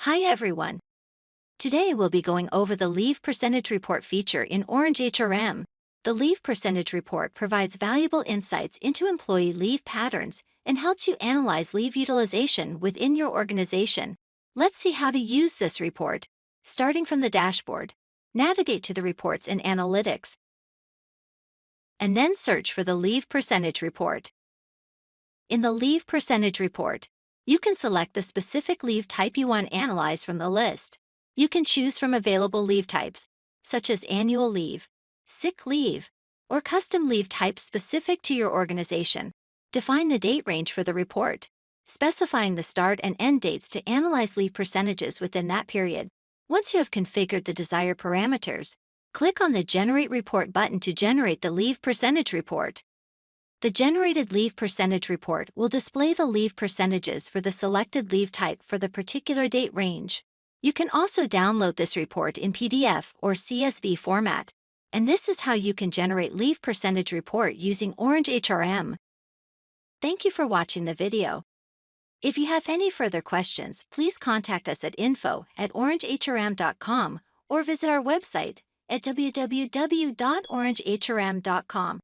Hi everyone. Today we'll be going over the Leave Percentage Report feature in Orange HRM. The Leave Percentage Report provides valuable insights into employee leave patterns and helps you analyze leave utilization within your organization. Let's see how to use this report. Starting from the dashboard, navigate to the Reports and Analytics, and then search for the Leave Percentage Report. In the Leave Percentage Report, you can select the specific leave type you want to analyze from the list. You can choose from available leave types, such as annual leave, sick leave, or custom leave types specific to your organization. Define the date range for the report, specifying the start and end dates to analyze leave percentages within that period. Once you have configured the desired parameters, click on the Generate Report button to generate the Leave Percentage Report. The generated leave percentage report will display the leave percentages for the selected leave type for the particular date range. You can also download this report in PDF or CSV format, and this is how you can generate leave percentage report using Orange HRM. Thank you for watching the video. If you have any further questions, please contact us at info@orangehrm.com or visit our website at www.orangehrm.com.